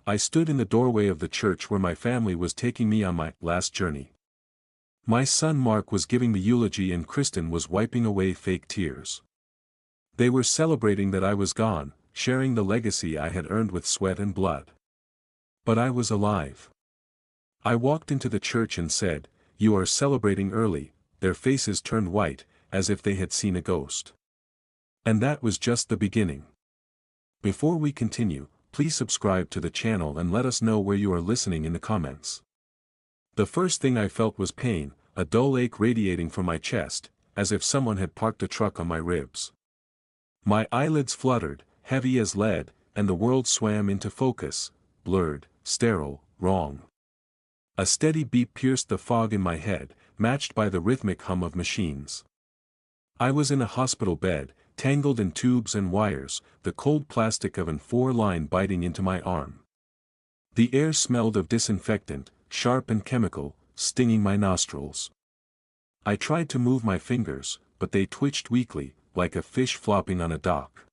I stood in the doorway of the church where my family was taking me on my last journey. My son Mark was giving the eulogy and Kristen was wiping away fake tears. They were celebrating that I was gone, sharing the legacy I had earned with sweat and blood. But I was alive. I walked into the church and said, "You are celebrating early." Their faces turned white, as if they had seen a ghost. And that was just the beginning. Before we continue, please subscribe to the channel and let us know where you are listening in the comments. The first thing I felt was pain, a dull ache radiating from my chest, as if someone had parked a truck on my ribs. My eyelids fluttered, heavy as lead, and the world swam into focus, blurred, sterile, wrong. A steady beat pierced the fog in my head, matched by the rhythmic hum of machines. I was in a hospital bed, tangled in tubes and wires, the cold plastic of an 4-line biting into my arm. The air smelled of disinfectant, sharp and chemical, stinging my nostrils. I tried to move my fingers, but they twitched weakly, like a fish flopping on a dock.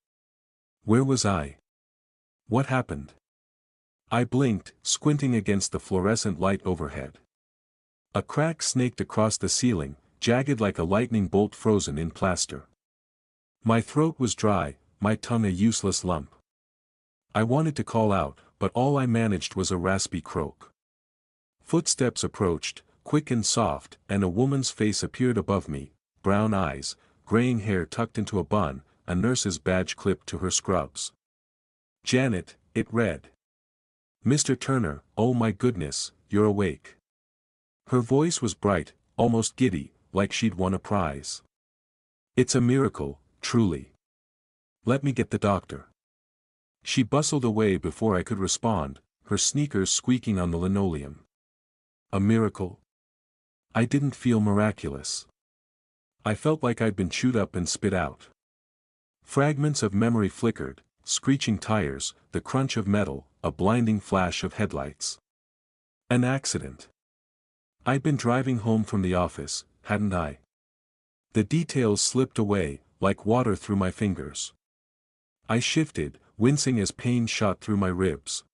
Where was I? What happened? I blinked, squinting against the fluorescent light overhead. A crack snaked across the ceiling, jagged like a lightning bolt frozen in plaster. My throat was dry, my tongue a useless lump. I wanted to call out, but all I managed was a raspy croak. Footsteps approached, quick and soft, and a woman's face appeared above me, brown eyes, graying hair tucked into a bun, a nurse's badge clipped to her scrubs. "Janet," it read. "Mr. Turner, oh my goodness, you're awake." Her voice was bright, almost giddy, like she'd won a prize. "It's a miracle, truly. Let me get the doctor." She bustled away before I could respond, her sneakers squeaking on the linoleum. A miracle? I didn't feel miraculous. I felt like I'd been chewed up and spit out. Fragments of memory flickered, screeching tires, the crunch of metal, a blinding flash of headlights. An accident. I'd been driving home from the office, hadn't I? The details slipped away, like water through my fingers. I shifted, wincing as pain shot through my ribs.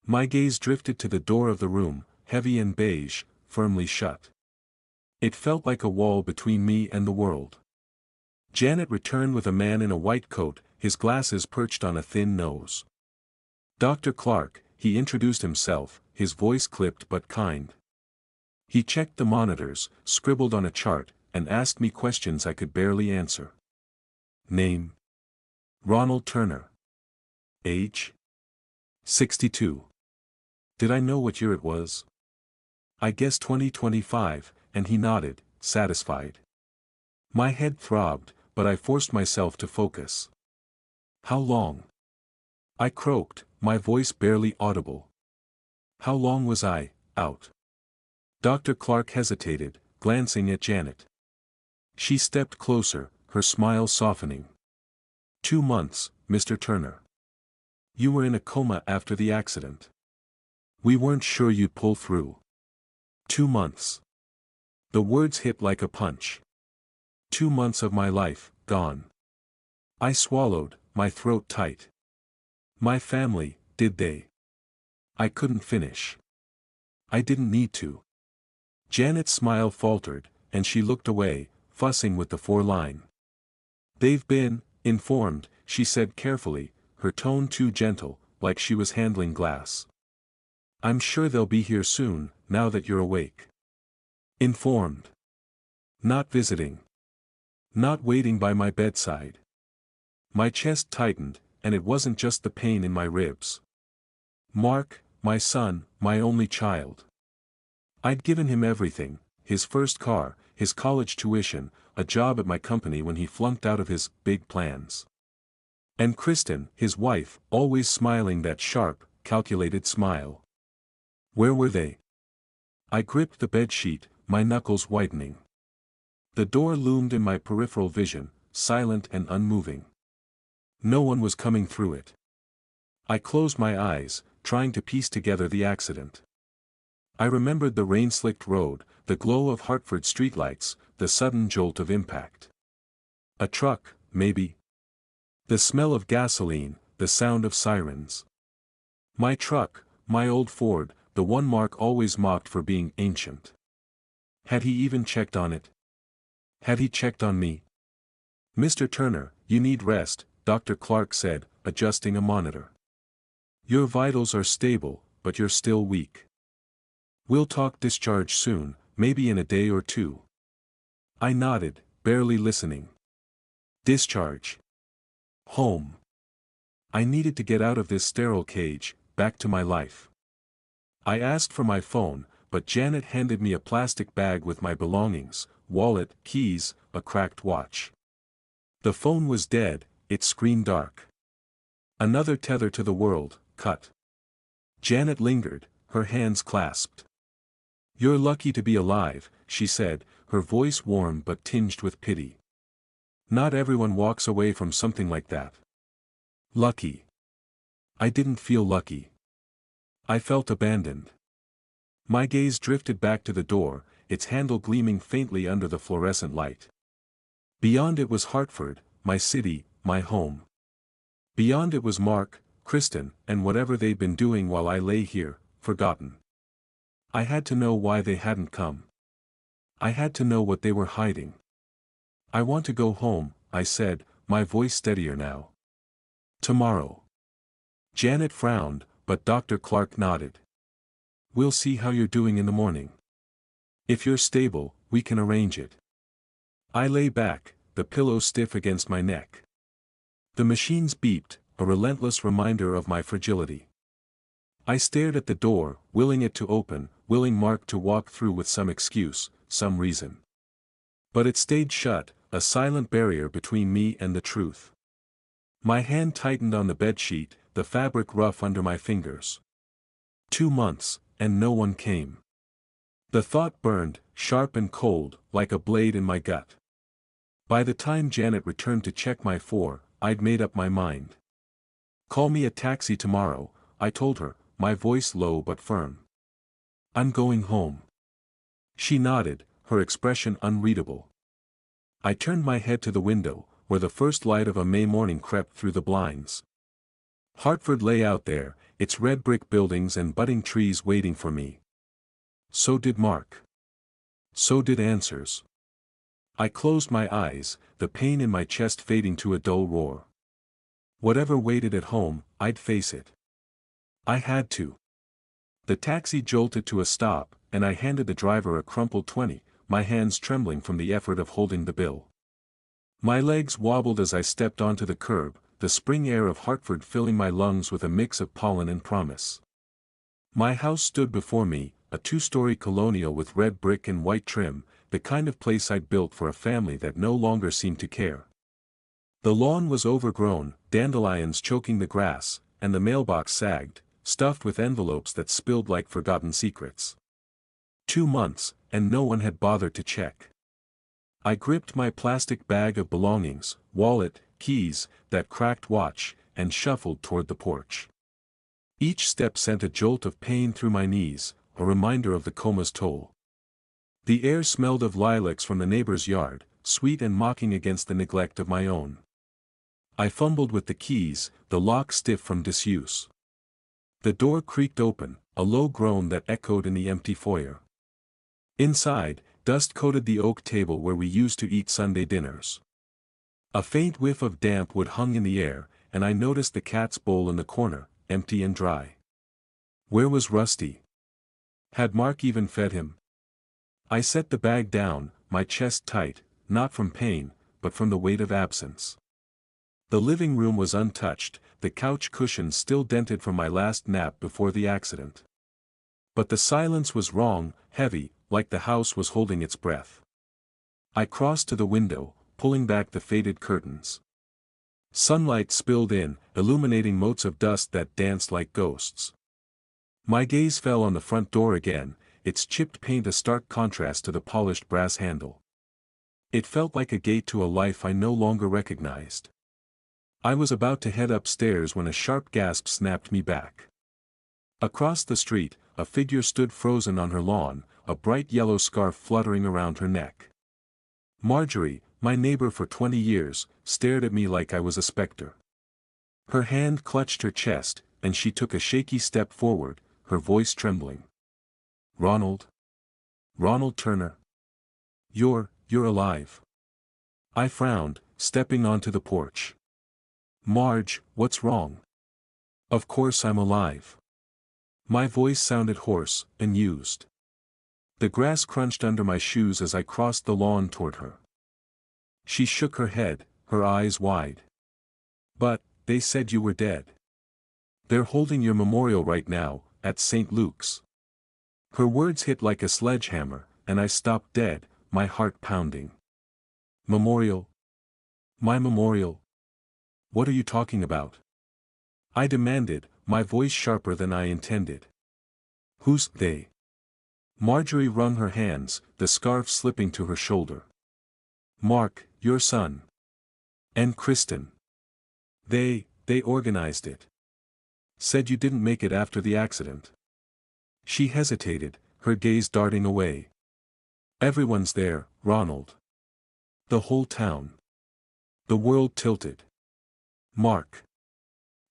My gaze drifted to the door of the room, heavy and beige, firmly shut. It felt like a wall between me and the world. Janet returned with a man in a white coat, his glasses perched on a thin nose. "Dr. Clark," he introduced himself, his voice clipped but kind. He checked the monitors, scribbled on a chart, and asked me questions I could barely answer. Name? Ronald Turner. Age? 62. Did I know what year it was? I guessed 2025, and he nodded, satisfied. My head throbbed, but I forced myself to focus. How long? I croaked, my voice barely audible. How long was I out? Dr. Clark hesitated, glancing at Janet. She stepped closer, her smile softening. 2 months, Mr. Turner. You were in a coma after the accident. We weren't sure you'd pull through. 2 months. The words hit like a punch. 2 months of my life, gone. I swallowed, my throat tight. My family, did they? I couldn't finish. I didn't need to. Janet's smile faltered, and she looked away, fussing with the 4-line. They've been informed, she said carefully, her tone too gentle, like she was handling glass. I'm sure they'll be here soon, now that you're awake. Informed. Not visiting. Not waiting by my bedside. My chest tightened, and it wasn't just the pain in my ribs. Mark, my son, my only child. I'd given him everything, his first car, his college tuition, a job at my company when he flunked out of his big plans. And Kristen, his wife, always smiling that sharp, calculated smile. Where were they? I gripped the bedsheet, my knuckles whitening. The door loomed in my peripheral vision, silent and unmoving. No one was coming through it. I closed my eyes, trying to piece together the accident. I remembered the rain-slicked road, the glow of Hartford streetlights, the sudden jolt of impact. A truck, maybe. The smell of gasoline, the sound of sirens. My truck, my old Ford, the one Mark always mocked for being ancient. Had he even checked on it? Had he checked on me? "Mr. Turner, you need rest," Dr. Clark said, adjusting a monitor. "Your vitals are stable, but you're still weak. We'll talk discharge soon, maybe in a day or two." I nodded, barely listening. Discharge. Home. I needed to get out of this sterile cage, back to my life. I asked for my phone, but Janet handed me a plastic bag with my belongings, wallet, keys, a cracked watch. The phone was dead, its screen dark. Another tether to the world, cut. Janet lingered, her hands clasped. "You're lucky to be alive," she said, her voice warm but tinged with pity. "Not everyone walks away from something like that." Lucky. I didn't feel lucky. I felt abandoned. My gaze drifted back to the door, its handle gleaming faintly under the fluorescent light. Beyond it was Hartford, my city, my home. Beyond it was Mark, Kristen, and whatever they'd been doing while I lay here, forgotten. I had to know why they hadn't come. I had to know what they were hiding. "I want to go home," I said, my voice steadier now. "Tomorrow." Janet frowned, but Dr. Clark nodded. "We'll see how you're doing in the morning. If you're stable, we can arrange it." I lay back, the pillow stiff against my neck. The machines beeped, a relentless reminder of my fragility. I stared at the door, willing it to open, willing Mark to walk through with some excuse, some reason. But it stayed shut, a silent barrier between me and the truth. My hand tightened on the bedsheet, the fabric rough under my fingers. 2 months, and no one came. The thought burned, sharp and cold, like a blade in my gut. By the time Janet returned to check my I'd made up my mind. "Call me a taxi tomorrow," I told her, my voice low but firm. "I'm going home." She nodded, her expression unreadable. I turned my head to the window, where the first light of a May morning crept through the blinds. Hartford lay out there, its red brick buildings and budding trees waiting for me. So did Mark. So did answers. I closed my eyes, the pain in my chest fading to a dull roar. Whatever waited at home, I'd face it. I had to. The taxi jolted to a stop, and I handed the driver a crumpled 20, my hands trembling from the effort of holding the bill. My legs wobbled as I stepped onto the curb, the spring air of Hartford filling my lungs with a mix of pollen and promise. My house stood before me, a 2-story colonial with red brick and white trim, the kind of place I'd built for a family that no longer seemed to care. The lawn was overgrown, dandelions choking the grass, and the mailbox sagged, stuffed with envelopes that spilled like forgotten secrets. 2 months, and no one had bothered to check. I gripped my plastic bag of belongings, wallet, keys, that cracked watch, and shuffled toward the porch. Each step sent a jolt of pain through my knees, a reminder of the coma's toll. The air smelled of lilacs from the neighbor's yard, sweet and mocking against the neglect of my own. I fumbled with the keys, the lock stiff from disuse. The door creaked open, a low groan that echoed in the empty foyer. Inside, dust coated the oak table where we used to eat Sunday dinners. A faint whiff of damp wood hung in the air, and I noticed the cat's bowl in the corner, empty and dry. Where was Rusty? Had Mark even fed him? I set the bag down, my chest tight, not from pain, but from the weight of absence. The living room was untouched, the couch cushions still dented from my last nap before the accident. But the silence was wrong, heavy, like the house was holding its breath. I crossed to the window, pulling back the faded curtains. Sunlight spilled in, illuminating motes of dust that danced like ghosts. My gaze fell on the front door again, its chipped paint a stark contrast to the polished brass handle. It felt like a gate to a life I no longer recognized. I was about to head upstairs when a sharp gasp snapped me back. Across the street, a figure stood frozen on her lawn, a bright yellow scarf fluttering around her neck. Marjorie, my neighbor for 20 years, stared at me like I was a specter. Her hand clutched her chest, and she took a shaky step forward, her voice trembling. "Ronald? Ronald Turner? You're alive." I frowned, stepping onto the porch. "Marge, what's wrong?" "Of course I'm alive." My voice sounded hoarse and used. The grass crunched under my shoes as I crossed the lawn toward her. She shook her head, her eyes wide. "But, they said you were dead. They're holding your memorial right now, at St. Luke's." Her words hit like a sledgehammer, and I stopped dead, my heart pounding. "Memorial? My memorial? What are you talking about?" I demanded, my voice sharper than I intended. "Who's they?" Marjorie wrung her hands, the scarf slipping to her shoulder. "Mark, your son. And Kristen. They organized it. Said you didn't make it after the accident." She hesitated, her gaze darting away. "Everyone's there, Ronald. The whole town." The world tilted. Mark.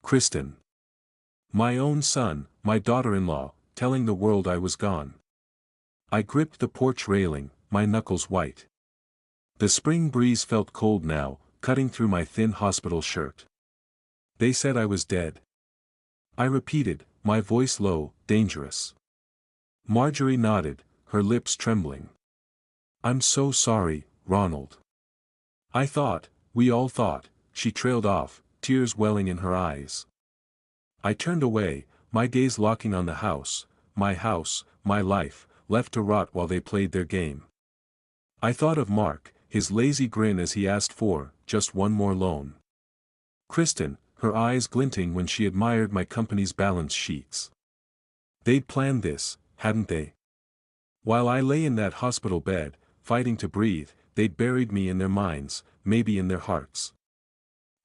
Kristen. My own son, my daughter-in-law, telling the world I was gone. I gripped the porch railing, my knuckles white. The spring breeze felt cold now, cutting through my thin hospital shirt. "They said I was dead." I repeated, my voice low, dangerous. Marjorie nodded, her lips trembling. "I'm so sorry, Ronald." We all thought, she trailed off, tears welling in her eyes. I turned away, my gaze locking on the house, my life, left to rot while they played their game. I thought of Mark, his lazy grin as he asked for, just one more loan. Kristen, her eyes glinting when she admired my company's balance sheets. They'd planned this, hadn't they? While I lay in that hospital bed, fighting to breathe, they'd buried me in their minds, maybe in their hearts.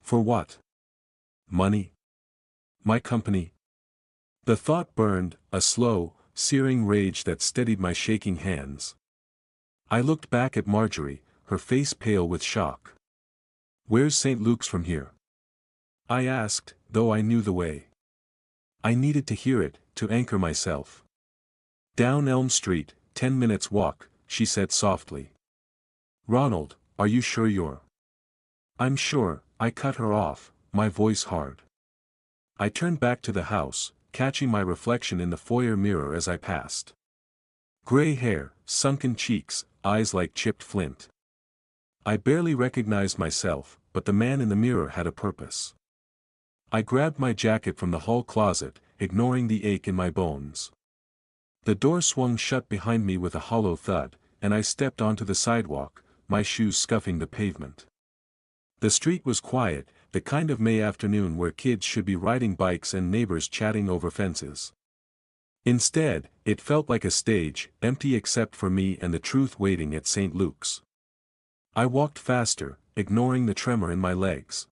For what? Money? My company? The thought burned, a slow, searing rage that steadied my shaking hands. I looked back at Marjorie, her face pale with shock. "Where's St. Luke's from here?" I asked, though I knew the way. I needed to hear it, to anchor myself. "Down Elm Street, 10 minutes walk," she said softly. "Ronald, are you sure you're—" "I'm sure," I cut her off, my voice hard. I turned back to the house, catching my reflection in the foyer mirror as I passed. Gray hair, sunken cheeks, eyes like chipped flint. I barely recognized myself, but the man in the mirror had a purpose. I grabbed my jacket from the hall closet, ignoring the ache in my bones. The door swung shut behind me with a hollow thud, and I stepped onto the sidewalk, my shoes scuffing the pavement. The street was quiet, the kind of May afternoon where kids should be riding bikes and neighbors chatting over fences. Instead, it felt like a stage, empty except for me and the truth waiting at St. Luke's. I walked faster, ignoring the tremor in my legs.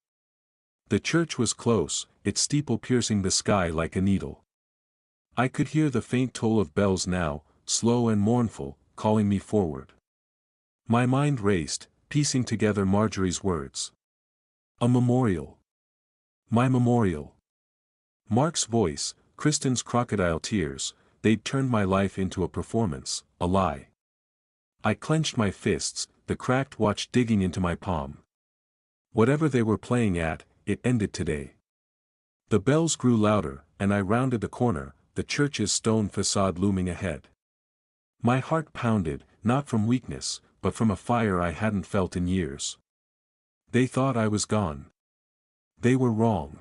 The church was close, its steeple piercing the sky like a needle. I could hear the faint toll of bells now, slow and mournful, calling me forward. My mind raced, piecing together Marjorie's words. A memorial. My memorial. Mark's voice, Kristen's crocodile tears, they'd turned my life into a performance, a lie. I clenched my fists, the cracked watch digging into my palm. Whatever they were playing at, it ended today. The bells grew louder, and I rounded the corner, the church's stone facade looming ahead. My heart pounded, not from weakness, but from a fire I hadn't felt in years. They thought I was gone. They were wrong.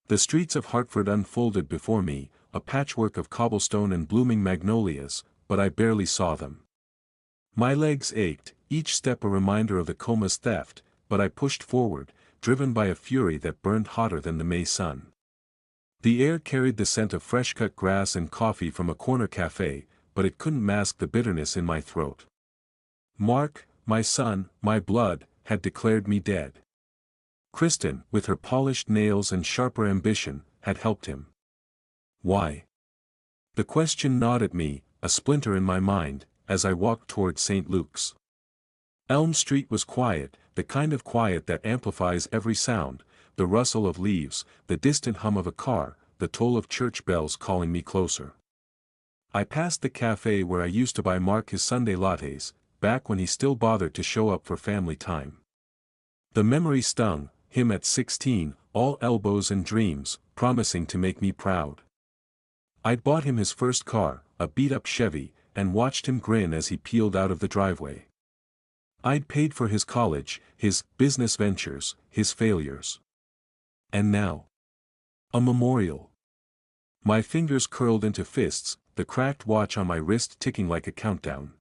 The streets of Hartford unfolded before me, a patchwork of cobblestone and blooming magnolias, but I barely saw them. My legs ached, each step a reminder of the coma's theft, but I pushed forward, driven by a fury that burned hotter than the May sun. The air carried the scent of fresh-cut grass and coffee from a corner cafe, but it couldn't mask the bitterness in my throat. Mark, my son, my blood, had declared me dead. Kristen, with her polished nails and sharper ambition, had helped him. Why? The question gnawed at me, a splinter in my mind, as I walked toward St. Luke's. Elm Street was quiet, the kind of quiet that amplifies every sound, the rustle of leaves, the distant hum of a car, the toll of church bells calling me closer. I passed the cafe where I used to buy Mark his Sunday lattes, back when he still bothered to show up for family time. The memory stung, him at 16, all elbows and dreams, promising to make me proud. I'd bought him his first car, a beat-up Chevy, and watched him grin as he peeled out of the driveway. I'd paid for his college, his business ventures, his failures. And now? A memorial. My fingers curled into fists, the cracked watch on my wrist ticking like a countdown.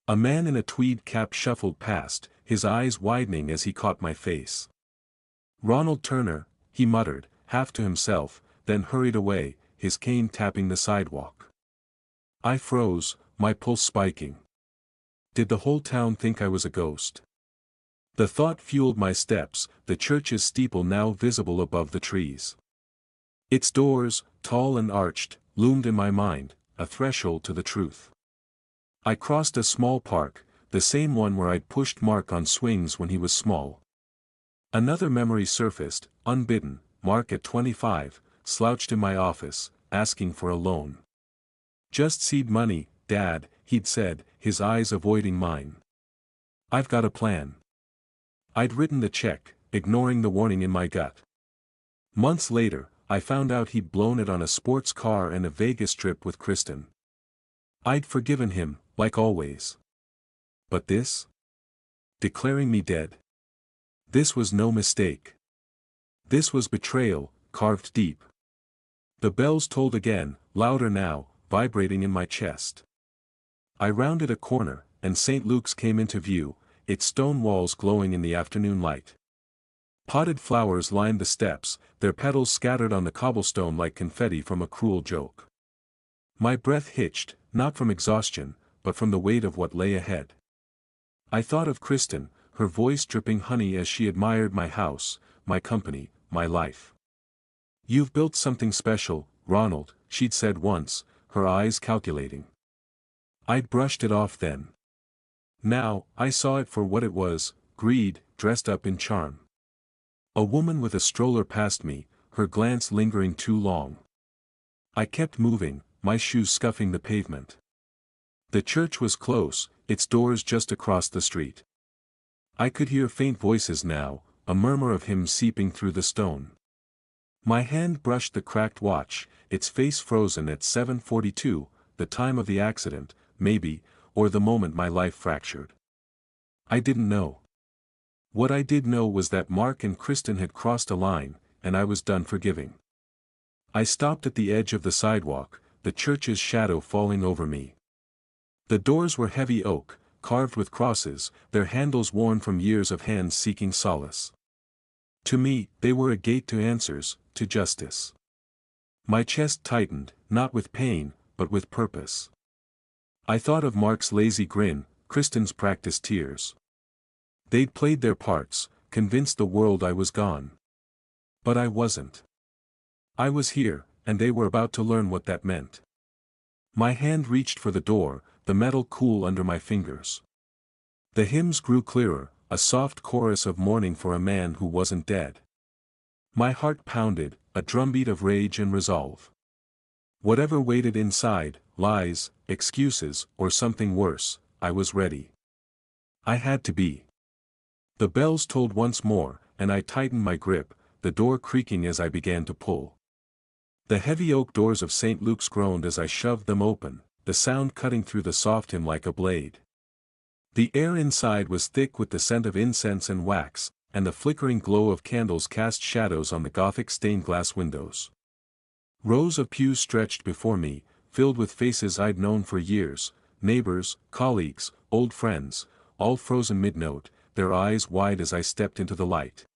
A man in a tweed cap shuffled past, his eyes widening as he caught my face. "Ronald Turner," he muttered, half to himself, then hurried away, his cane tapping the sidewalk. I froze, my pulse spiking. Did the whole town think I was a ghost? The thought fueled my steps, the church's steeple now visible above the trees. Its doors, tall and arched, loomed in my mind, a threshold to the truth. I crossed a small park, the same one where I'd pushed Mark on swings when he was small. Another memory surfaced, unbidden. Mark at 25, slouched in my office, asking for a loan. "Just seed money, Dad," he'd said, his eyes avoiding mine. "I've got a plan." I'd written the check, ignoring the warning in my gut. Months later, I found out he'd blown it on a sports car and a Vegas trip with Kristen. I'd forgiven him, like always. But this? Declaring me dead? This was no mistake. This was betrayal, carved deep. The bells tolled again, louder now, vibrating in my chest. I rounded a corner, and St. Luke's came into view, its stone walls glowing in the afternoon light. Potted flowers lined the steps, their petals scattered on the cobblestone like confetti from a cruel joke. My breath hitched, not from exhaustion, but from the weight of what lay ahead. I thought of Kristen, her voice dripping honey as she admired my house, my company, my life. "You've built something special, Ronald," she'd said once, her eyes calculating. I'd brushed it off then. Now, I saw it for what it was, greed, dressed up in charm. A woman with a stroller passed me, her glance lingering too long. I kept moving, my shoes scuffing the pavement. The church was close, its doors just across the street. I could hear faint voices now, a murmur of hymns seeping through the stone. My hand brushed the cracked watch, its face frozen at 7:42, the time of the accident, maybe, or the moment my life fractured. I didn't know. What I did know was that Mark and Kristen had crossed a line, and I was done forgiving. I stopped at the edge of the sidewalk, the church's shadow falling over me. The doors were heavy oak, carved with crosses, their handles worn from years of hands seeking solace. To me, they were a gate to answers, to justice. My chest tightened, not with pain, but with purpose. I thought of Mark's lazy grin, Kristen's practiced tears. They'd played their parts, convinced the world I was gone. But I wasn't. I was here, and they were about to learn what that meant. My hand reached for the door, the metal cool under my fingers. The hymns grew clearer, a soft chorus of mourning for a man who wasn't dead. My heart pounded, a drumbeat of rage and resolve. Whatever waited inside, lies, excuses, or something worse, I was ready. I had to be. The bells tolled once more, and I tightened my grip, the door creaking as I began to pull. The heavy oak doors of St. Luke's groaned as I shoved them open, the sound cutting through the soft hymn like a blade. The air inside was thick with the scent of incense and wax, and the flickering glow of candles cast shadows on the Gothic stained glass windows. Rows of pews stretched before me, filled with faces I'd known for years, neighbors, colleagues, old friends, all frozen mid-note, their eyes wide as I stepped into the light.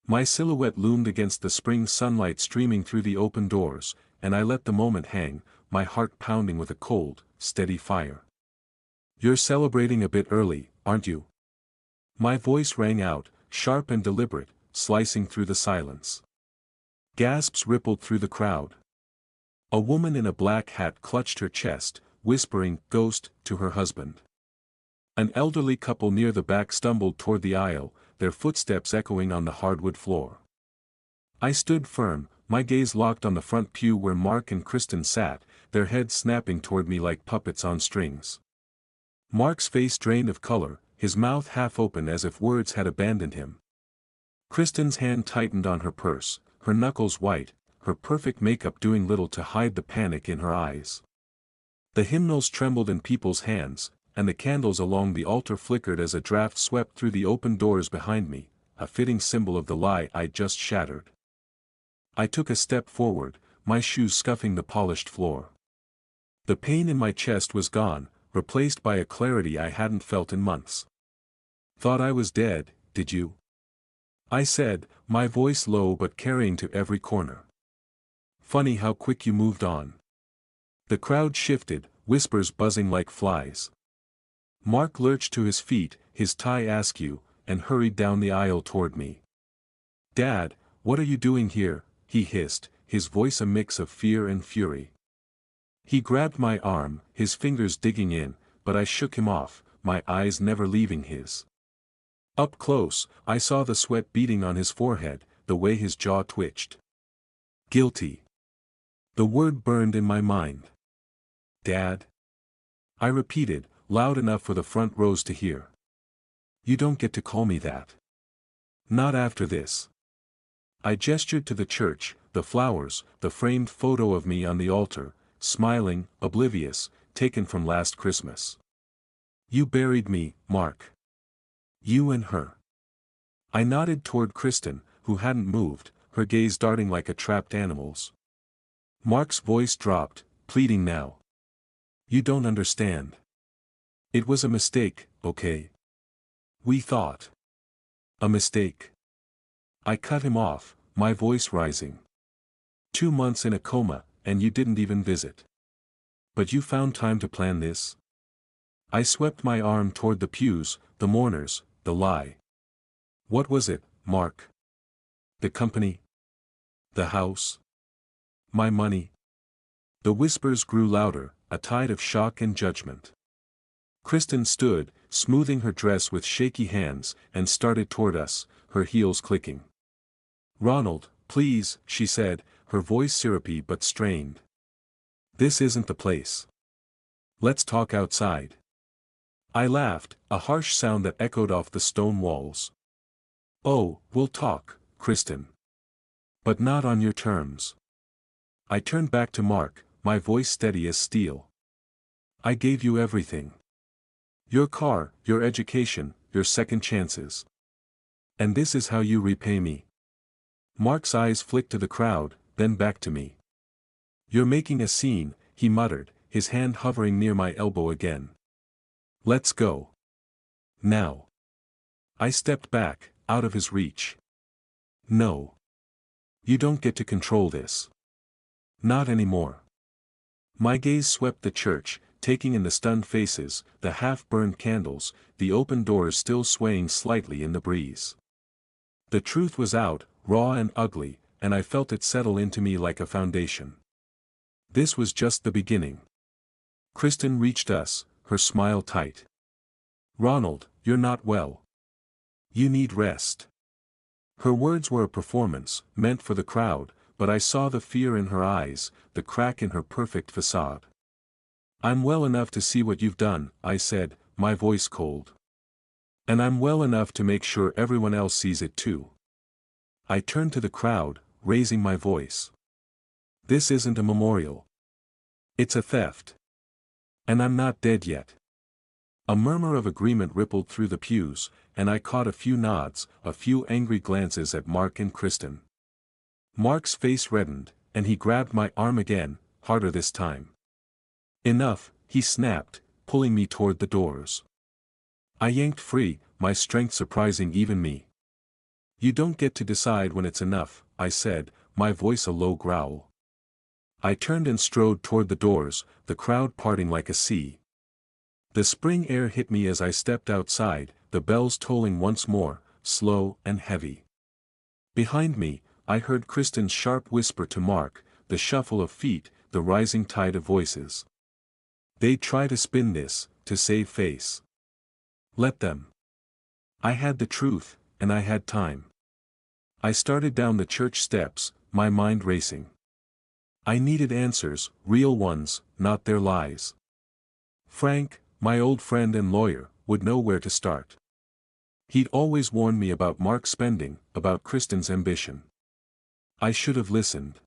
My silhouette loomed against the spring sunlight streaming through the open doors, and I let the moment hang, my heart pounding with a cold, steady fire. "You're celebrating a bit early, aren't you?" My voice rang out, sharp and deliberate, slicing through the silence. Gasps rippled through the crowd. A woman in a black hat clutched her chest, whispering "ghost" to her husband. An elderly couple near the back stumbled toward the aisle, their footsteps echoing on the hardwood floor. I stood firm, my gaze locked on the front pew where Mark and Kristen sat, their heads snapping toward me like puppets on strings. Mark's face drained of color, his mouth half open as if words had abandoned him. Kristen's hand tightened on her purse, her knuckles white, her perfect makeup doing little to hide the panic in her eyes. The hymnals trembled in people's hands, and the candles along the altar flickered as a draft swept through the open doors behind me, a fitting symbol of the lie I'd just shattered. I took a step forward, my shoes scuffing the polished floor. The pain in my chest was gone, replaced by a clarity I hadn't felt in months. "Thought I was dead, did you?" I said, my voice low but carrying to every corner. "Funny how quick you moved on." The crowd shifted, whispers buzzing like flies. Mark lurched to his feet, his tie askew, and hurried down the aisle toward me. "Dad, what are you doing here?" he hissed, his voice a mix of fear and fury. He grabbed my arm, his fingers digging in, but I shook him off, my eyes never leaving his. Up close, I saw the sweat beading on his forehead, the way his jaw twitched. Guilty. The word burned in my mind. "Dad?" I repeated, loud enough for the front rows to hear. "You don't get to call me that. Not after this." I gestured to the church, the flowers, the framed photo of me on the altar, smiling, oblivious, taken from last Christmas. "You buried me, Mark. You and her." I nodded toward Kristen, who hadn't moved, her gaze darting like a trapped animal's. Mark's voice dropped, pleading now. "You don't understand. It was a mistake, okay? We thought." "A mistake?" I cut him off, my voice rising. 2 months in a coma, and you didn't even visit. But you found time to plan this?" I swept my arm toward the pews, the mourners, the lie. "What was it, Mark? The company? The house? My money?" The whispers grew louder, a tide of shock and judgment. Kristen stood, smoothing her dress with shaky hands, and started toward us, her heels clicking. "Ronald, please," she said, her voice syrupy but strained. "This isn't the place. Let's talk outside." I laughed, a harsh sound that echoed off the stone walls. "Oh, we'll talk, Kristen. But not on your terms." I turned back to Mark, my voice steady as steel. "I gave you everything. Your car, your education, your second chances. And this is how you repay me." Mark's eyes flicked to the crowd, then back to me. "You're making a scene," he muttered, his hand hovering near my elbow again. "Let's go. Now." I stepped back, out of his reach. "No. You don't get to control this. Not anymore." My gaze swept the church, taking in the stunned faces, the half-burned candles, the open doors still swaying slightly in the breeze. The truth was out, raw and ugly, and I felt it settle into me like a foundation. This was just the beginning. Kristen reached us, her smile tight. "Ronald, you're not well. You need rest." Her words were a performance, meant for the crowd, but I saw the fear in her eyes, the crack in her perfect facade. "I'm well enough to see what you've done," I said, my voice cold. "And I'm well enough to make sure everyone else sees it too." I turned to the crowd, raising my voice. "This isn't a memorial. It's a theft. And I'm not dead yet." A murmur of agreement rippled through the pews, and I caught a few nods, a few angry glances at Mark and Kristen. Mark's face reddened, and he grabbed my arm again, harder this time. "Enough," he snapped, pulling me toward the doors. I yanked free, my strength surprising even me. "You don't get to decide when it's enough," I said, my voice a low growl. I turned and strode toward the doors, the crowd parting like a sea. The spring air hit me as I stepped outside, the bells tolling once more, slow and heavy. Behind me, I heard Kristen's sharp whisper to Mark, the shuffle of feet, the rising tide of voices. "They'd try to spin this, to save face. Let them." I had the truth, and I had time. I started down the church steps, my mind racing. I needed answers, real ones, not their lies. Frank, my old friend and lawyer, would know where to start. He'd always warned me about Mark's spending, about Kristen's ambition. I should have listened.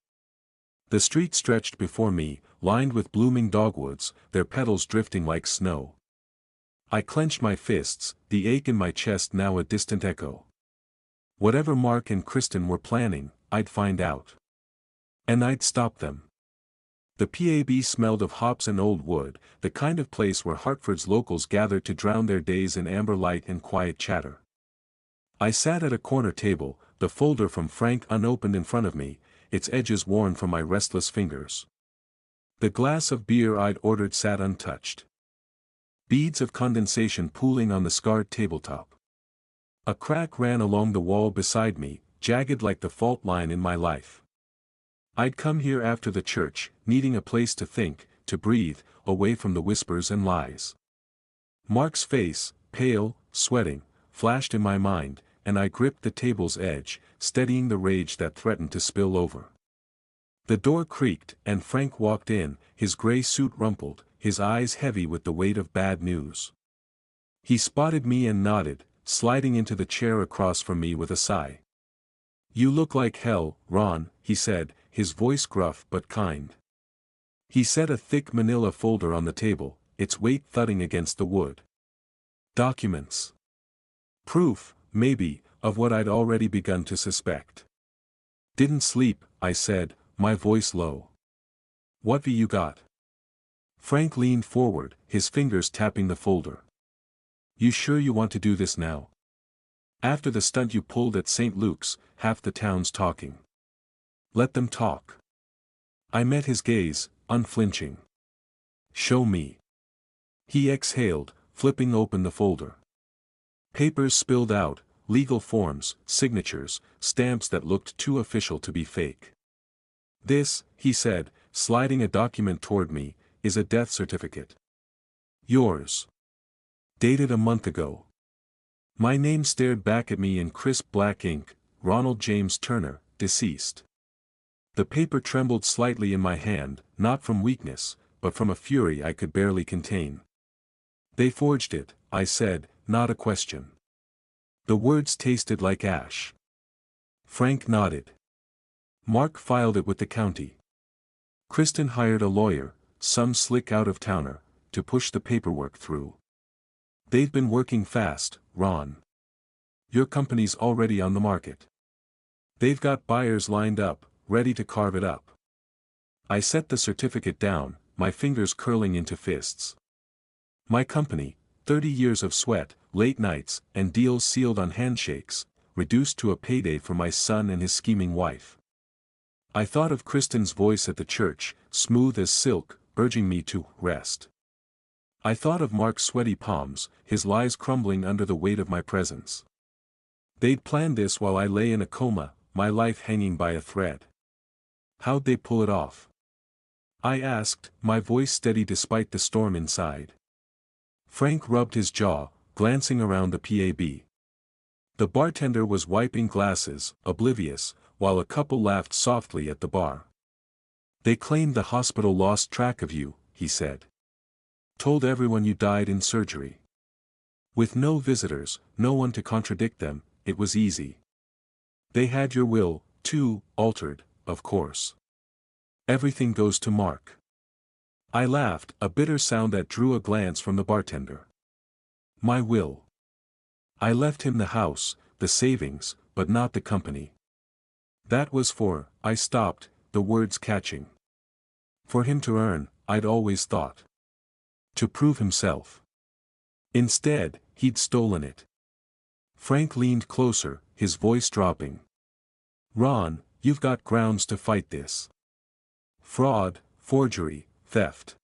The street stretched before me, lined with blooming dogwoods, their petals drifting like snow. I clenched my fists, the ache in my chest now a distant echo. Whatever Mark and Kristen were planning, I'd find out. And I'd stop them. The pub smelled of hops and old wood, the kind of place where Hartford's locals gathered to drown their days in amber light and quiet chatter. I sat at a corner table, the folder from Frank unopened in front of me, its edges worn from my restless fingers. The glass of beer I'd ordered sat untouched. Beads of condensation pooling on the scarred tabletop. A crack ran along the wall beside me, jagged like the fault line in my life. I'd come here after the church, needing a place to think, to breathe, away from the whispers and lies. Mark's face, pale, sweating, flashed in my mind, and I gripped the table's edge, steadying the rage that threatened to spill over. The door creaked, and Frank walked in, his gray suit rumpled, his eyes heavy with the weight of bad news. He spotted me and nodded, sliding into the chair across from me with a sigh. "You look like hell, Ron," he said, his voice gruff but kind. He set a thick manila folder on the table, its weight thudding against the wood. Documents. Proof, maybe, of what I'd already begun to suspect. "Didn't sleep," I said, my voice low. "What have you got?" Frank leaned forward, his fingers tapping the folder. "You sure you want to do this now? After the stunt you pulled at St. Luke's, half the town's talking." "Let them talk." I met his gaze, unflinching. "Show me." He exhaled, flipping open the folder. Papers spilled out, legal forms, signatures, stamps that looked too official to be fake. "This," he said, sliding a document toward me, "is a death certificate. Yours. Dated a month ago." My name stared back at me in crisp black ink, Ronald James Turner, deceased. The paper trembled slightly in my hand, not from weakness, but from a fury I could barely contain. "They forged it," I said, not a question. The words tasted like ash. Frank nodded. "Mark filed it with the county. Kristen hired a lawyer, some slick out-of-towner, to push the paperwork through. They've been working fast, Ron. Your company's already on the market. They've got buyers lined up, ready to carve it up." I set the certificate down, my fingers curling into fists. My company, 30 years of sweat, late nights, and deals sealed on handshakes, reduced to a payday for my son and his scheming wife. I thought of Kristen's voice at the church, smooth as silk, urging me to rest. I thought of Mark's sweaty palms, his lies crumbling under the weight of my presence. They'd planned this while I lay in a coma, my life hanging by a thread. How'd they pull it off? I asked, my voice steady despite the storm inside. Frank rubbed his jaw, glancing around the pub. The bartender was wiping glasses, oblivious, while a couple laughed softly at the bar. "They claimed the hospital lost track of you," he said. "Told everyone you died in surgery. With no visitors, no one to contradict them, it was easy. They had your will, too, altered, of course. Everything goes to Mark." I laughed, a bitter sound that drew a glance from the bartender. "My will. I left him the house, the savings, but not the company." "That was for," I stopped, the words catching. "For him to earn, I'd always thought. To prove himself. Instead, he'd stolen it." Frank leaned closer, his voice dropping. "Ron, you've got grounds to fight this. Fraud, forgery, theft.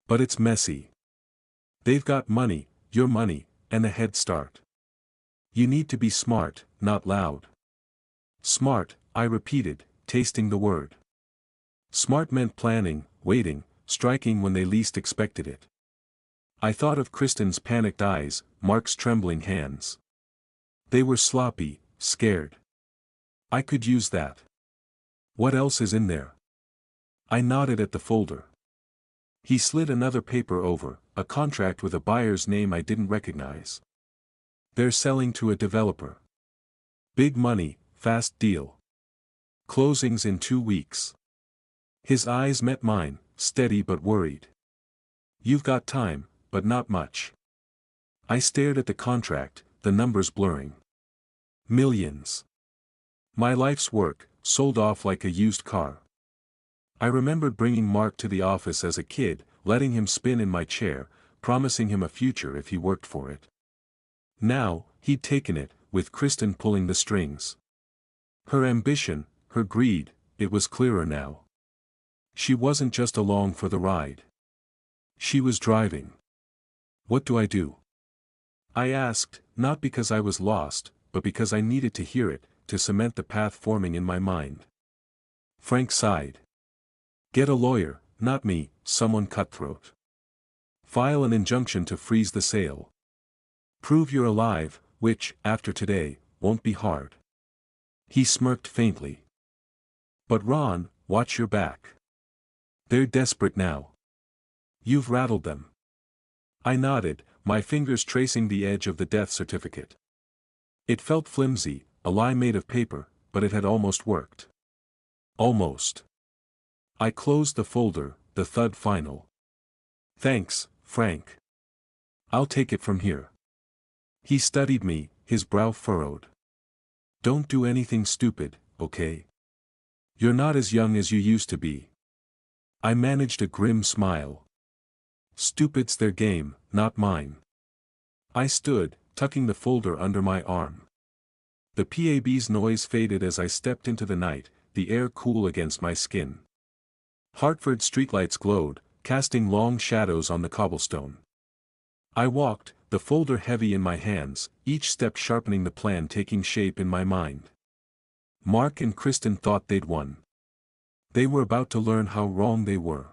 But it's messy. They've got money, your money, and a head start. You need to be smart, not loud." "Smart," I repeated, tasting the word. Smart meant planning, waiting, striking when they least expected it. I thought of Kristen's panicked eyes, Mark's trembling hands. They were sloppy, scared. I could use that. What else is in there? I nodded at the folder. He slid another paper over, a contract with a buyer's name I didn't recognize. They're selling to a developer. Big money, fast deal. Closings in 2 weeks. His eyes met mine, steady but worried. You've got time, but not much. I stared at the contract, the numbers blurring. Millions. My life's work, sold off like a used car. I remembered bringing Mark to the office as a kid, letting him spin in my chair, promising him a future if he worked for it. Now, he'd taken it, with Kristen pulling the strings. Her ambition, her greed, it was clearer now. She wasn't just along for the ride. She was driving. What do I do? I asked, not because I was lost, but because I needed to hear it, to cement the path forming in my mind. Frank sighed. Get a lawyer, not me, someone cutthroat. File an injunction to freeze the sale. Prove you're alive, which, after today, won't be hard. He smirked faintly. But Ron, watch your back. They're desperate now. You've rattled them. I nodded, my fingers tracing the edge of the death certificate. It felt flimsy, a lie made of paper, but it had almost worked. Almost. I closed the folder, the thud final. Thanks, Frank. I'll take it from here. He studied me, his brow furrowed. Don't do anything stupid, okay? You're not as young as you used to be. I managed a grim smile. Stupid's their game, not mine. I stood, tucking the folder under my arm. The PAB's noise faded as I stepped into the night, the air cool against my skin. Hartford streetlights glowed, casting long shadows on the cobblestone. I walked, the folder heavy in my hands, each step sharpening the plan taking shape in my mind. Mark and Kristen thought they'd won. They were about to learn how wrong they were.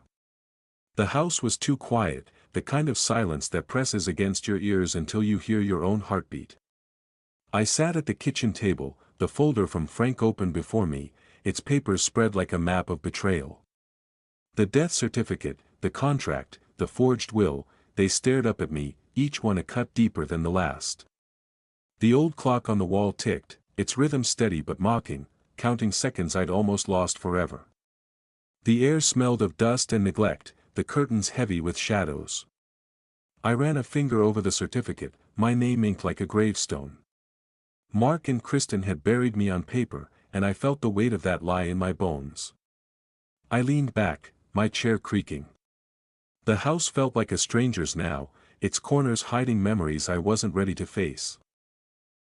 The house was too quiet, the kind of silence that presses against your ears until you hear your own heartbeat. I sat at the kitchen table, the folder from Frank open before me, its papers spread like a map of betrayal. The death certificate, the contract, the forged will, they stared up at me, each one a cut deeper than the last. The old clock on the wall ticked, its rhythm steady but mocking, counting seconds I'd almost lost forever. The air smelled of dust and neglect, the curtains heavy with shadows. I ran a finger over the certificate, my name inked like a gravestone. Mark and Kristen had buried me on paper, and I felt the weight of that lie in my bones. I leaned back, my chair creaking. The house felt like a stranger's now, its corners hiding memories I wasn't ready to face.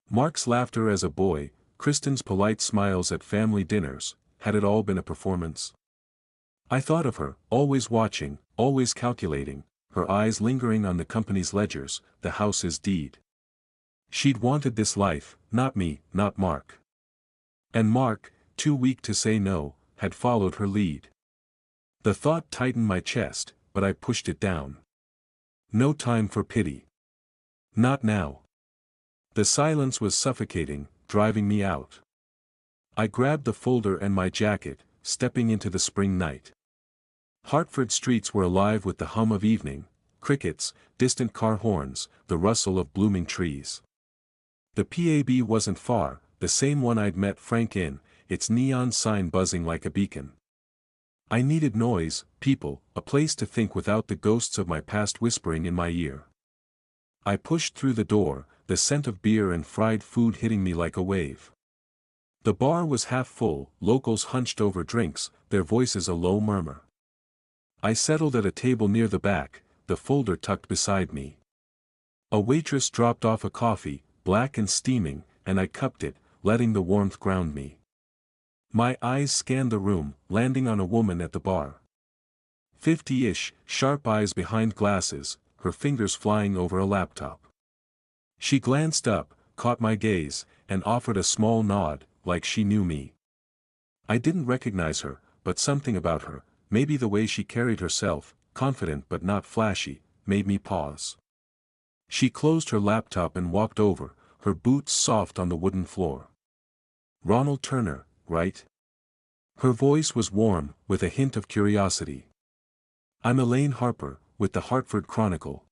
Mark's laughter as a boy, Kristen's polite smiles at family dinners, had it all been a performance? I thought of her, always watching, always calculating, her eyes lingering on the company's ledgers, the house's deed. She'd wanted this life, not me, not Mark. And Mark, too weak to say no, had followed her lead. The thought tightened my chest, but I pushed it down. No time for pity. Not now. The silence was suffocating, driving me out. I grabbed the folder and my jacket, stepping into the spring night. Hartford streets were alive with the hum of evening, crickets, distant car horns, the rustle of blooming trees. The PAB wasn't far, the same one I'd met Frank in, its neon sign buzzing like a beacon. I needed noise, people, a place to think without the ghosts of my past whispering in my ear. I pushed through the door, the scent of beer and fried food hitting me like a wave. The bar was half full, locals hunched over drinks, their voices a low murmur. I settled at a table near the back, the folder tucked beside me. A waitress dropped off a coffee, black and steaming, and I cupped it, letting the warmth ground me. My eyes scanned the room, landing on a woman at the bar. 50-ish, sharp eyes behind glasses, her fingers flying over a laptop. She glanced up, caught my gaze, and offered a small nod, like she knew me. I didn't recognize her, but something about her, maybe the way she carried herself, confident but not flashy, made me pause. She closed her laptop and walked over, her boots soft on the wooden floor. Ronald Turner, right? Her voice was warm, with a hint of curiosity. "I'm Elaine Harper, with the Hartford Chronicle."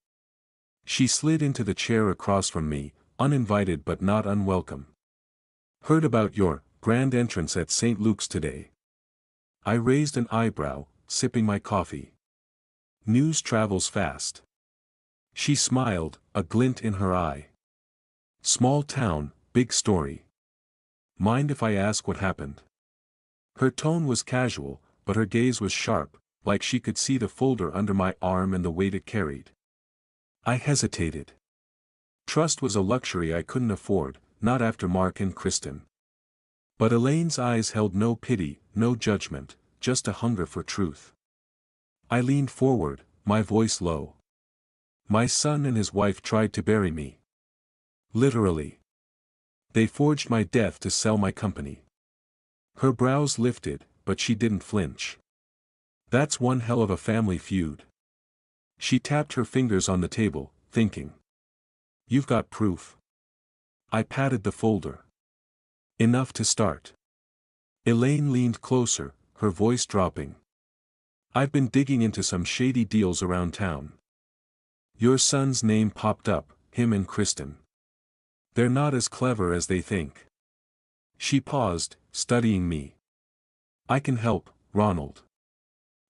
She slid into the chair across from me, uninvited but not unwelcome. "Heard about your grand entrance at St. Luke's today." I raised an eyebrow, sipping my coffee. "News travels fast." She smiled, a glint in her eye. "Small town, big story. Mind if I ask what happened?" Her tone was casual, but her gaze was sharp, like she could see the folder under my arm and the weight it carried. I hesitated. Trust was a luxury I couldn't afford, not after Mark and Kristen. But Elaine's eyes held no pity, no judgment, just a hunger for truth. I leaned forward, my voice low. "My son and his wife tried to bury me. Literally. They forged my death to sell my company." Her brows lifted, but she didn't flinch. "That's one hell of a family feud." She tapped her fingers on the table, thinking. "You've got proof?" I patted the folder. "Enough to start." Elaine leaned closer, her voice dropping. "I've been digging into some shady deals around town. Your son's name popped up, him and Kristen. They're not as clever as they think." She paused, studying me. "I can help, Ronald.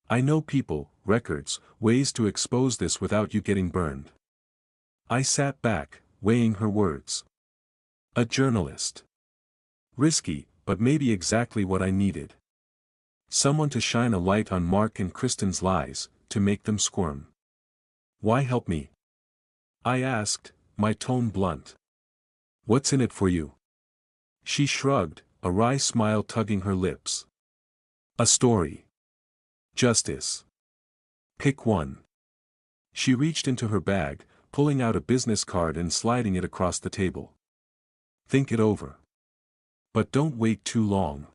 I know people, records, ways to expose this without you getting burned." I sat back, weighing her words. A journalist. Risky, but maybe exactly what I needed. Someone to shine a light on Mark and Kristen's lies, to make them squirm. "Why help me?" I asked, my tone blunt. "What's in it for you?" She shrugged, a wry smile tugging her lips. "A story. Justice. Pick one." She reached into her bag, pulling out a business card and sliding it across the table. "Think it over. But don't wait too long.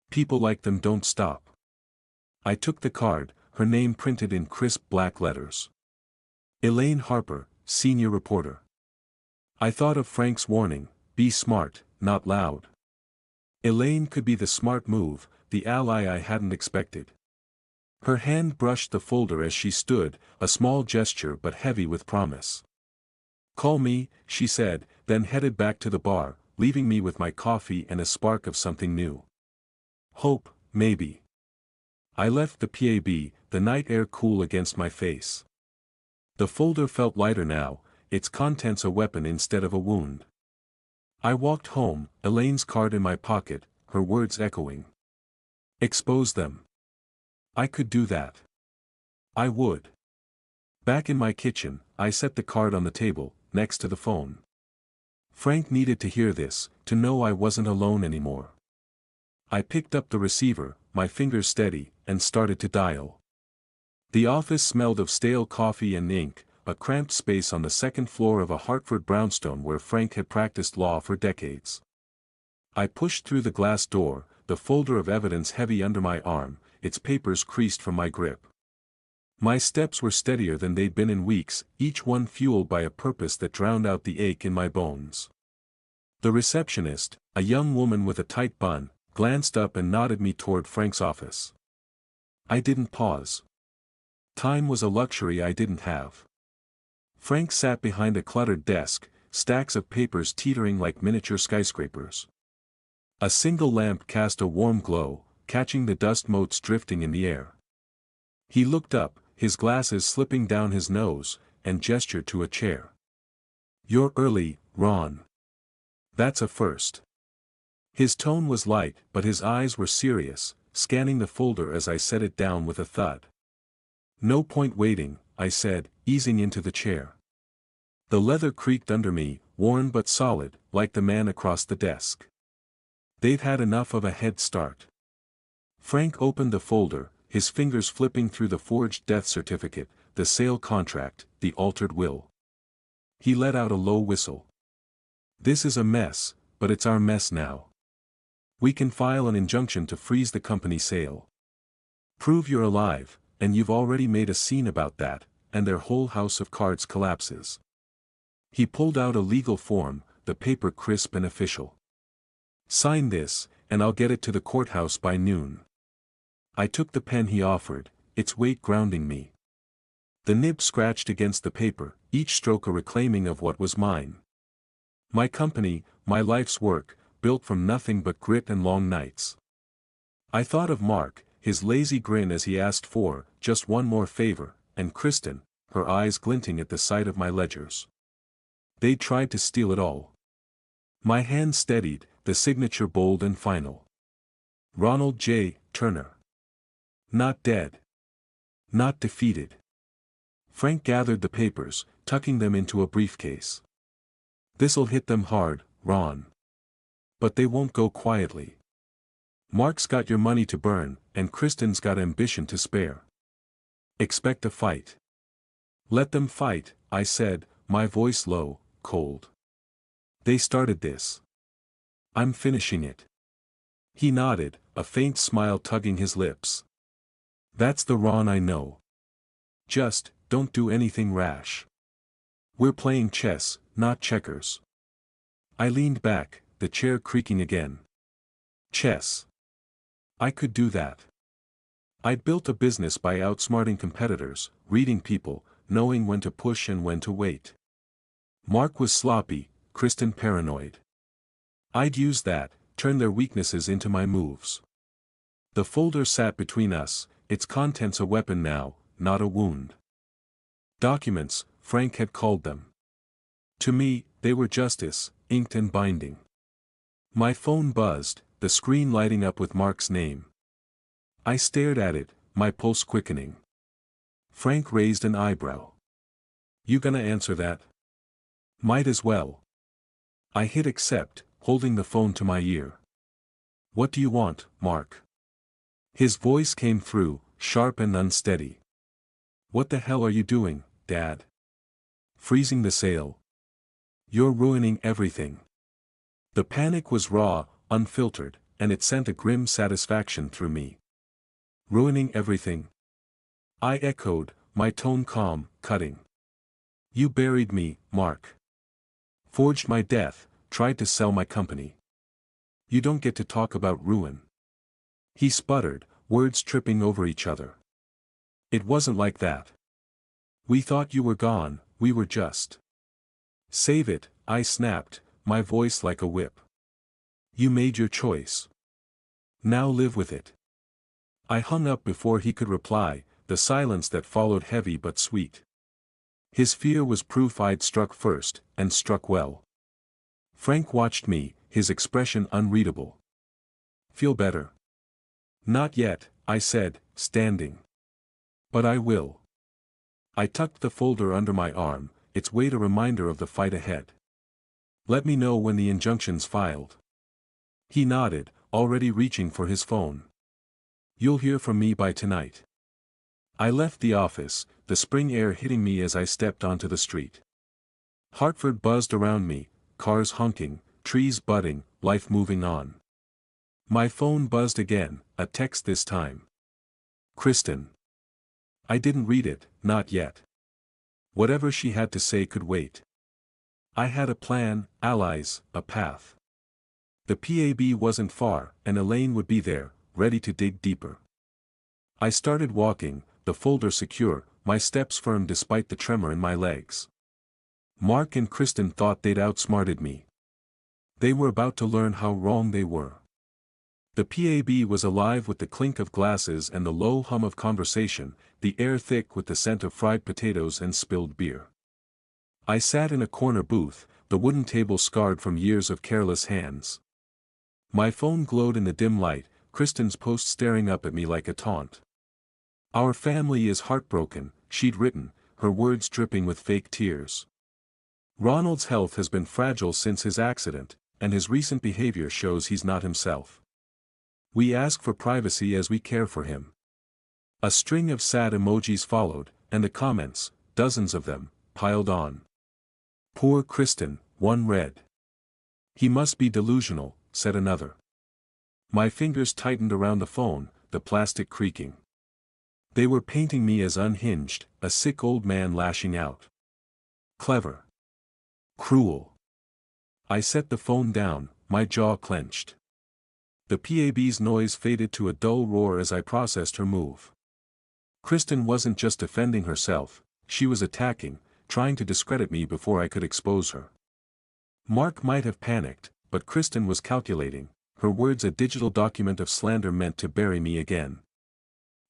People like them don't stop." I took the card, her name printed in crisp black letters. Elaine Harper, senior reporter. I thought of Frank's warning, "Be smart, not loud." Elaine could be the smart move, the ally I hadn't expected. Her hand brushed the folder as she stood, a small gesture but heavy with promise. "Call me," she said, then headed back to the bar, leaving me with my coffee and a spark of something new. Hope, maybe. I left the pub, the night air cool against my face. The folder felt lighter now, its contents a weapon instead of a wound. I walked home, Elaine's card in my pocket, her words echoing. Expose them. I could do that. I would. Back in my kitchen, I set the card on the table, next to the phone. Frank needed to hear this, to know I wasn't alone anymore. I picked up the receiver, my fingers steady, and started to dial. The office smelled of stale coffee and ink, a cramped space on the second floor of a Hartford brownstone where Frank had practiced law for decades. I pushed through the glass door, the folder of evidence heavy under my arm, its papers creased from my grip. My steps were steadier than they'd been in weeks, each one fueled by a purpose that drowned out the ache in my bones. The receptionist, a young woman with a tight bun, glanced up and nodded me toward Frank's office. I didn't pause. Time was a luxury I didn't have. Frank sat behind a cluttered desk, stacks of papers teetering like miniature skyscrapers. A single lamp cast a warm glow, catching the dust motes drifting in the air. He looked up, his glasses slipping down his nose, and gestured to a chair. "You're early, Ron. That's a first." His tone was light, but his eyes were serious, scanning the folder as I set it down with a thud. "No point waiting," I said, easing into the chair. The leather creaked under me, worn but solid, like the man across the desk. They've had enough of a head start. Frank opened the folder, his fingers flipping through the forged death certificate, the sale contract, the altered will. He let out a low whistle. "This is a mess, but it's our mess now. We can file an injunction to freeze the company sale. Prove you're alive, and you've already made a scene about that, and their whole house of cards collapses." He pulled out a legal form, the paper crisp and official. "Sign this, and I'll get it to the courthouse by noon. I took the pen he offered, its weight grounding me. The nib scratched against the paper, each stroke a reclaiming of what was mine. My company, my life's work, built from nothing but grit and long nights. I thought of Mark, his lazy grin as he asked for just one more favor, and Kristen, her eyes glinting at the sight of my ledgers. They tried to steal it all. My hand steadied, the signature bold and final. Ronald J. Turner. Not dead. Not defeated. Frank gathered the papers, tucking them into a briefcase. This'll hit them hard, Ron. But they won't go quietly. Mark's got your money to burn, and Kristen's got ambition to spare. Expect a fight. Let them fight, I said, my voice low, cold. They started this. I'm finishing it. He nodded, a faint smile tugging his lips. That's the Ron I know. Just, don't do anything rash. We're playing chess, not checkers. I leaned back, the chair creaking again. Chess. I could do that. I'd built a business by outsmarting competitors, reading people, knowing when to push and when to wait. Mark was sloppy, Kristen paranoid. I'd use that, turn their weaknesses into my moves. The folder sat between us, its contents a weapon now, not a wound. Documents, Frank had called them. To me, they were justice, inked and binding. My phone buzzed, the screen lighting up with Mark's name. I stared at it, my pulse quickening. Frank raised an eyebrow. You gonna answer that? Might as well. I hit accept, holding the phone to my ear. What do you want, Mark? His voice came through, sharp and unsteady. What the hell are you doing, Dad? Freezing the sale. You're ruining everything. The panic was raw, unfiltered, and it sent a grim satisfaction through me. Ruining everything? I echoed, my tone calm, cutting. You buried me, Mark. Forged my death, tried to sell my company. You don't get to talk about ruin. He sputtered, words tripping over each other. It wasn't like that. We thought you were gone, we were just. Save it, I snapped, my voice like a whip. You made your choice. Now live with it. I hung up before he could reply, the silence that followed heavy but sweet. His fear was proof I'd struck first, and struck well. Frank watched me, his expression unreadable. Feel better? Not yet, I said, standing. But I will. I tucked the folder under my arm, its weight a reminder of the fight ahead. Let me know when the injunction's filed. He nodded, already reaching for his phone. You'll hear from me by tonight. I left the office, the spring air hitting me as I stepped onto the street. Hartford buzzed around me, cars honking, trees budding, life moving on. My phone buzzed again, a text this time. Kristen. I didn't read it, not yet. Whatever she had to say could wait. I had a plan, allies, a path. The PAB wasn't far, and Elaine would be there, ready to dig deeper. I started walking, the folder secure, my steps firm despite the tremor in my legs. Mark and Kristen thought they'd outsmarted me. They were about to learn how wrong they were. The PAB was alive with the clink of glasses and the low hum of conversation, the air thick with the scent of fried potatoes and spilled beer. I sat in a corner booth, the wooden table scarred from years of careless hands. My phone glowed in the dim light, Kristen's post staring up at me like a taunt. Our family is heartbroken, she'd written, her words dripping with fake tears. Ronald's health has been fragile since his accident, and his recent behavior shows he's not himself. We ask for privacy as we care for him. A string of sad emojis followed, and the comments, dozens of them, piled on. Poor Kristen, one read. He must be delusional, said another. My fingers tightened around the phone, the plastic creaking. They were painting me as unhinged, a sick old man lashing out. Clever. Cruel. I set the phone down, my jaw clenched. The PAB's noise faded to a dull roar as I processed her move. Kristen wasn't just defending herself, she was attacking, trying to discredit me before I could expose her. Mark might have panicked, but Kristen was calculating, her words a digital document of slander meant to bury me again.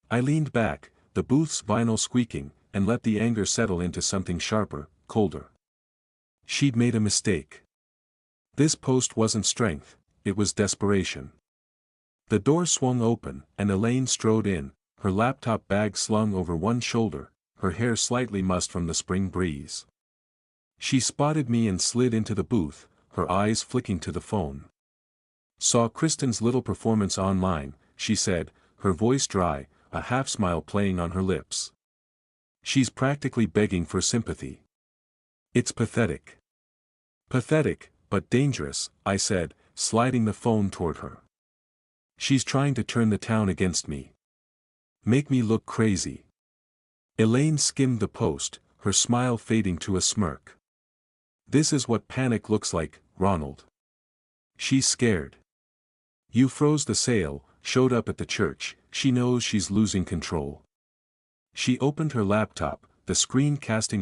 I leaned back, the booth's vinyl squeaking, and let the anger settle into something sharper, colder. She'd made a mistake. This post wasn't strength, it was desperation. The door swung open, and Elaine strode in, her laptop bag slung over one shoulder, her hair slightly mussed from the spring breeze. She spotted me and slid into the booth, her eyes flicking to the phone. "Saw Kristen's little performance online," she said, her voice dry, a half-smile playing on her lips. "She's practically begging for sympathy. It's pathetic." "Pathetic, but dangerous," I said, sliding the phone toward her. "She's trying to turn the town against me. Make me look crazy." Elaine skimmed the post, her smile fading to a smirk. "This is what panic looks like, Ronald. She's scared. You froze the sale, showed up at the church, she knows she's losing control." She opened her laptop, the screen casting a